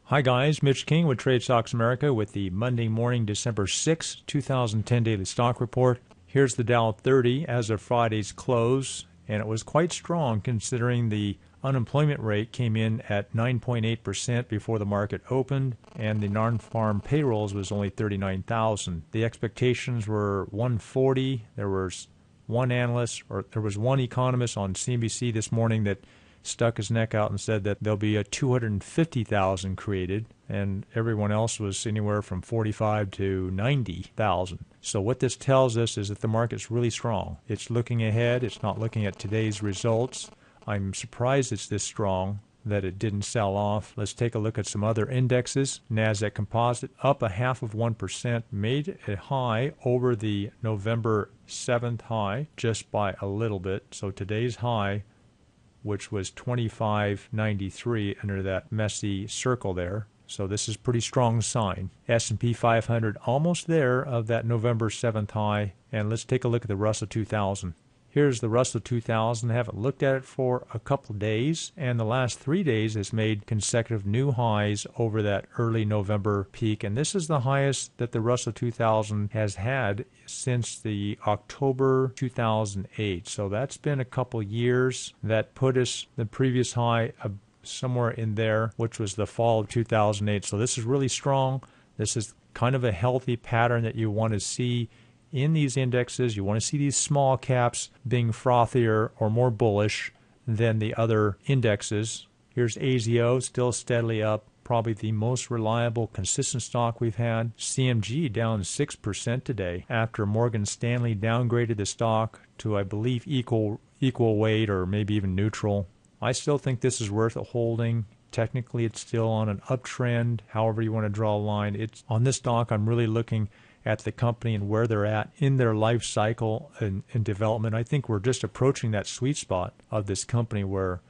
Hi guys, Mitch King with Trade Stocks America with the Monday morning, December 6, 2010 daily stock report. Here's the Dow 30 as of Friday's close, and it was quite strong considering the unemployment rate came in at 9.8% before the market opened, and the non-farm payrolls was only 39,000. The expectations were 140. There was one economist on CNBC this morning that stuck his neck out and said that there'll be a 250,000 created, and everyone else was anywhere from 45 to 90,000. So what this tells us is that the market's really strong. It's looking ahead. It's not looking at today's results. I'm surprised it's this strong that it didn't sell off. Let's take a look at some other indexes. NASDAQ Composite up 0.5%, made a high over the November 7th high just by a little bit. So today's high, which was 25.93 under that messy circle there. So this is a pretty strong sign. S&P 500 almost there of that November 7th high. And let's take a look at the Russell 2000. Here's the Russell 2000. I haven't looked at it for a couple of days, and the last 3 days has made consecutive new highs over that early November peak, and this is the highest that the Russell 2000 has had since the October 2008. So that's been a couple years. That put us the previous high somewhere in there, which was the fall of 2008. So this is really strong. This is kind of a healthy pattern that you want to see in these indexes. You want to see these small caps being frothier or more bullish than the other indexes. Here's AZO still steadily up, probably the most reliable, consistent stock we've had. CMG down 6% today after Morgan Stanley downgraded the stock to, I believe, equal weight or maybe even neutral. I still think this is worth a holding. Technically, it's still on an uptrend, however you want to draw a line. It's on this stock, I'm really looking at the company and where they're at in their life cycle and development. I think we're just approaching that sweet spot of this company where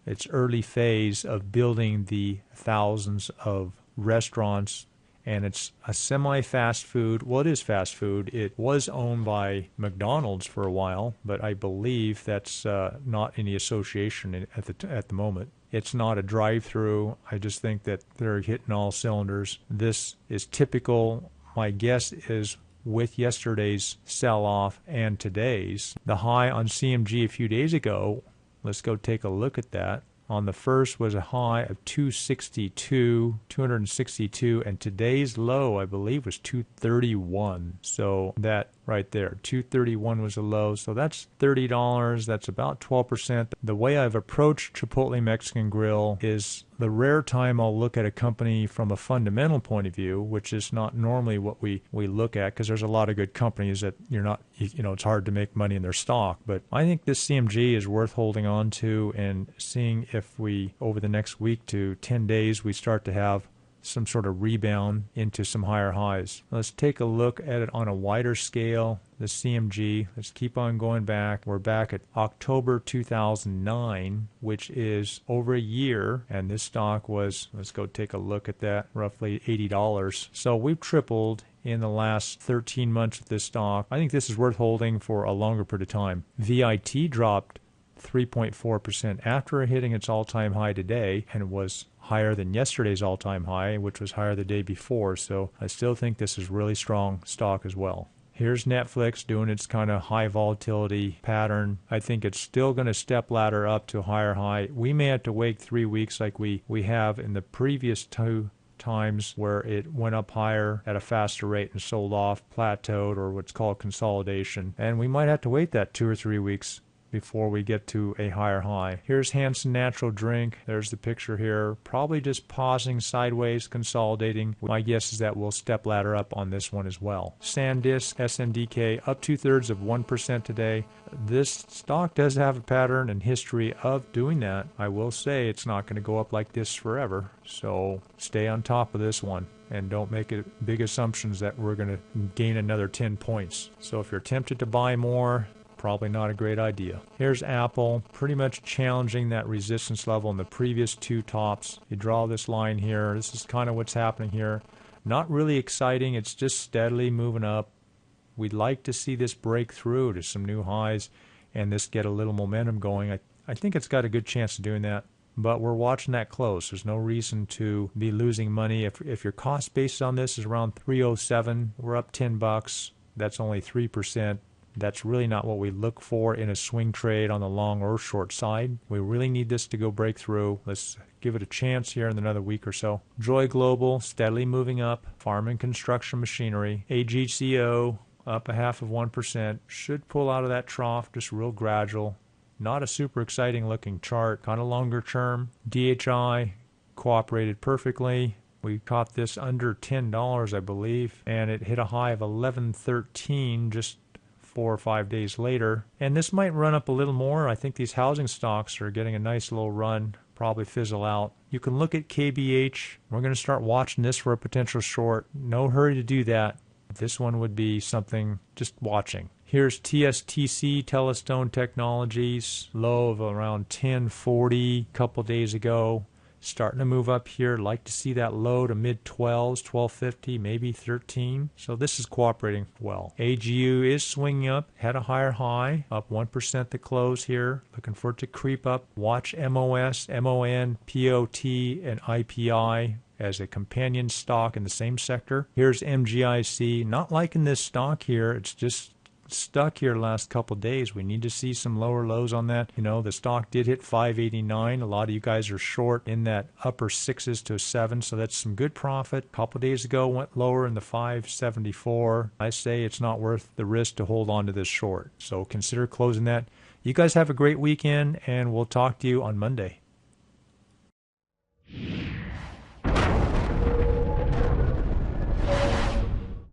it's early phase of building the thousands of restaurants, and it's a semi-fast food. Well, it is fast food. It was owned by McDonald's for a while, but I believe that's not any association at the moment. It's not a drive-through. I just think that they're hitting all cylinders. This is typical. My guess is with yesterday's sell-off and today's, the high on CMG a few days ago, let's go take a look at that. On the first was a high of 262, and today's low, I believe, was 231. So that right there, 231 was a low. So that's $30. That's about 12%. The way I've approached Chipotle Mexican Grill is the rare time I'll look at a company from a fundamental point of view, which is not normally what we look at, because there's a lot of good companies that it's hard to make money in their stock. But I think this CMG is worth holding on to and seeing if we, over the next week to 10 days, we start to have some sort of rebound into some higher highs. Let's take a look at it on a wider scale. The CMG, let's keep on going back. We're back at October 2009, which is over a year, and this stock was, let's go take a look at that, roughly $80. So we've tripled in the last 13 months with this stock. I think this is worth holding for a longer period of time. VIT dropped 3.4% after hitting its all-time high today, and it was higher than yesterday's all-time high, which was higher the day before. So I still think this is really strong stock as well. Here's Netflix doing its kind of high volatility pattern. I think it's still going to step ladder up to a higher high. We may have to wait 3 weeks like we have in the previous two times where it went up higher at a faster rate and sold off, plateaued, or what's called consolidation. And we might have to wait that 2 or 3 weeks before we get to a higher high. Here's Hansen Natural Drink. There's the picture here. Probably just pausing sideways, consolidating. My guess is that we'll step ladder up on this one as well. SanDisk, SNDK, up 2/3% today. This stock does have a pattern and history of doing that. I will say it's not going to go up like this forever. So stay on top of this one and don't make big assumptions that we're going to gain another 10 points. So if you're tempted to buy more, probably not a great idea. Here's Apple, pretty much challenging that resistance level in the previous two tops. You draw this line here. This is kind of what's happening here. Not really exciting. It's just steadily moving up. We'd like to see this break through to some new highs and this get a little momentum going. I think it's got a good chance of doing that. but we're watching that close. There's no reason to be losing money. If your cost base on this is around 307, we're up $10. That's only 3%. That's really not what we look for in a swing trade on the long or short side. We really need this to go break through. Let's give it a chance here in another week or so. Joy Global, steadily moving up. Farm and construction machinery. AGCO, up 0.5%. Should pull out of that trough, just real gradual. Not a super exciting looking chart, kind of longer term. DHI cooperated perfectly. We caught this under $10, I believe, and it hit a high of 11.13 just 4 or 5 days later. And this might run up a little more. I think these housing stocks are getting a nice little run, probably fizzle out. You can look at KBH. We're going to start watching this for a potential short. No hurry to do that. This one would be something just watching. Here's TSTC, Telestone Technologies, low of around 1040 a couple days ago. Starting to move up here. Like to see that low to mid-12s, 1250, maybe 13. So this is cooperating well. AGU is swinging up, had a higher high, up 1% to close here. Looking for it to creep up. Watch MOS, MON, POT, and IPI as a companion stock in the same sector. Here's MGIC. Not liking this stock here. It's just stuck here last couple of days. We need to see some lower lows on that. You know, the stock did hit 589. A lot of you guys are short in that upper 6s to 7, so that's some good profit. A couple of days ago went lower in the 574. I say it's not worth the risk to hold on to this short, so consider closing that. You guys have a great weekend, and we'll talk to you on Monday.